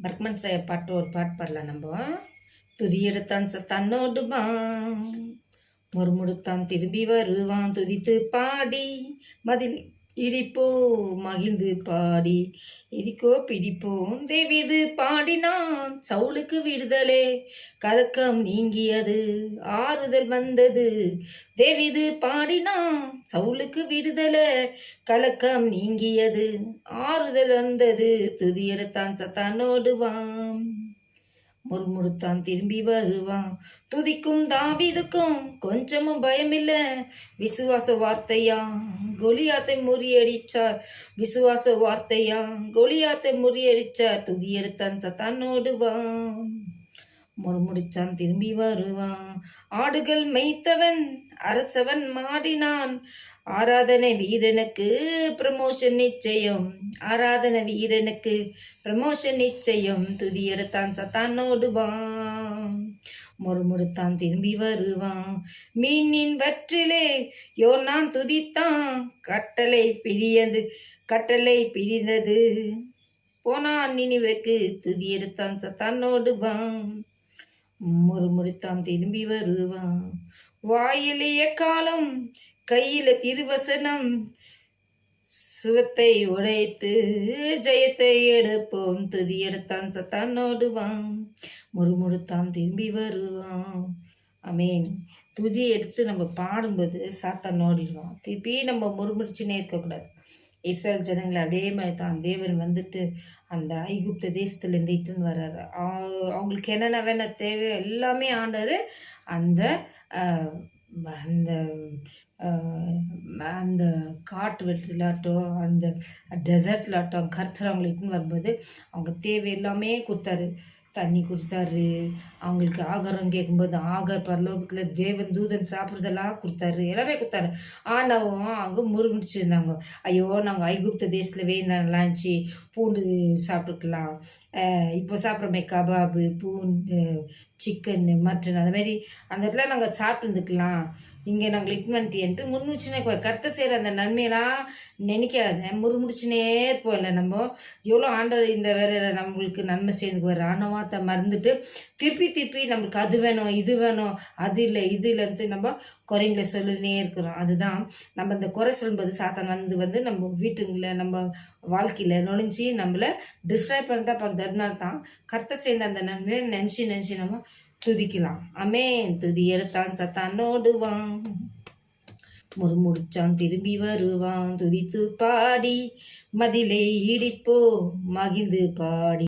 Burgman சாய பாட்டு ஒரு பாட்டு பாடலாம் நம்ம. துதி எடுத்தான் தன்னோடுவான், முறுமுறுத்தான் திரும்பி வருவான், துதித்து பாடி மதில் இடிப்போ மகிழ்ந்து பாடி எரிக்கோ பிடிப்போம். தேவிது பாடினான், சவுலுக்கு விடுதலே கலக்கம் நீங்கியது, ஆறுதல் வந்தது. தேவிது பாடினான், சவுலுக்கு விடுதலை கலக்கம் நீங்கியது, ஆறுதல் வந்தது. துதி எடுத்தான் சத்தானோடுவான், முறுமுறுத்தான் திரும்பி வருவான். துதிக்கும் தாவீதுக்கும் கொஞ்சமும் பயமில்ல, விசுவாச வார்த்தையா கோலியாத்தை முறியடிச்சார், விசுவாச வார்த்தையா கோலியாத்தை முறியடிச்சார். துதி எடுத்தான் சத்தானோடுவான், முறுமுடிச்சான் திரும்பி வருவான். ஆடுகள் மேய்த்தவன் அரசவன் மாடினான், ஆராதனை வீரனுக்கு ப்ரமோஷன் நிச்சயம், ஆராதனை வீரனுக்கு ப்ரமோஷன் நிச்சயம். துதி எடுத்தான் சத்தானோடுவான், முறுமுறுத்தான் திரும்பி வருவான். மீனின் வற்றிலே யோனான் துதித்தான், கட்டளை பிடிந்தது போனான் நினைவுக்கு. துதி எடுத்தான் சத்தானோடுவான், முறுமுறுத்தான் திரும்பி வருவான். வாயிலேய காலம் கையில திருவசனம், சுவத்தை உடைத்து ஜெயத்தை எடுப்போம். துதி எடுத்தான் சத்தானோடுவான், முறுமுறுத்தான் திரும்பி வருவான். ஆமேன். துதி எடுத்து நம்ம பாடும்போது சாத்தான் ஓடிடுவான். திருப்பி நம்ம முறுமுடிச்சுனே இருக்கக்கூடாது. இஸ்ரேல் ஜனங்களை அதே மாதிரி தான் தேவன் வந்துட்டு அந்த ஐகுப்த தேசத்துலேருந்து இட்டுன்னு வர்றாரு. அவங்களுக்கு என்னென்ன வேணால் தேவை எல்லாமே ஆண்டாரு. அந்த அந்த அந்த காட்டு வெள்ளத்திலாட்டம், அந்த டெசர்ட்லாட்டம் கர்த்தர் அவங்களை இட்டுன்னு வரும்போது அவங்க தேவை எல்லாமே கொடுத்தாரு. தண்ணி கொடுத்தாரு, அவங்களுக்கு ஆகாரம் கேட்கும்போது பரலோகத்தில் தேவன் தூதன் சாப்பிட்றதெல்லாம் கொடுத்தாரு, எல்லாமே கொடுத்தாரு. ஆனாவும் அவங்க முறுமுடிச்சிருந்தாங்க. ஐயோ, நாங்கள் ஐகுப்த தேசத்தில் வேந்தானலாம் இருந்துச்சு, பூண்டு சாப்பிட்டுக்கலாம், இப்போ சாப்பிட்றோமே கபாபு, பூண்டு, சிக்கன், மட்டன், அந்த மாதிரி அந்த இடத்துல நாங்கள் சாப்பிட்டுருந்துக்கலாம், இங்கே நாங்கள் இட்மெண்ட்டு முன்முடிச்சுனே கருத்தை செய்கிற அந்த நன்மையெல்லாம் நினைக்காத முறுமுடிச்சுனே இருப்போம். இல்லை நம்ம எவ்வளோ ஆண்டவர் இந்த வேலை நம்மளுக்கு நன்மை சேர்ந்துக்கு வர ஆணவாத்தை மறந்துட்டு திருப்பி நம்மளுக்கு அது வேணும் இது வேணும், அது இல்லை இது இல்லைன்ட்டு நம்ம குறைங்களை சொல்லினே இருக்கிறோம். அதுதான் நம்ம இந்த குறை சொல்லும்போது சாத்தான் வந்து நம்ம வீட்டுங்களில் நம்ம வாழ்க்கையில் நுழைஞ்சி நம்மளை டிஸ்ட்ராய் பண்ண தான் பார்க்குது. அதனால தான் கருத்தை சேர்ந்த அந்த நன்மையை நினச்சி நம்ம துதிக்கலாம். ஆமேன். துதி எடுத்தான் சத்தானோடுவான், முறுமுடிச்சான் திரும்பி வருவான், துதித்து பாடி மதிலை இடிப்போ மகிழ்ந்து பாடி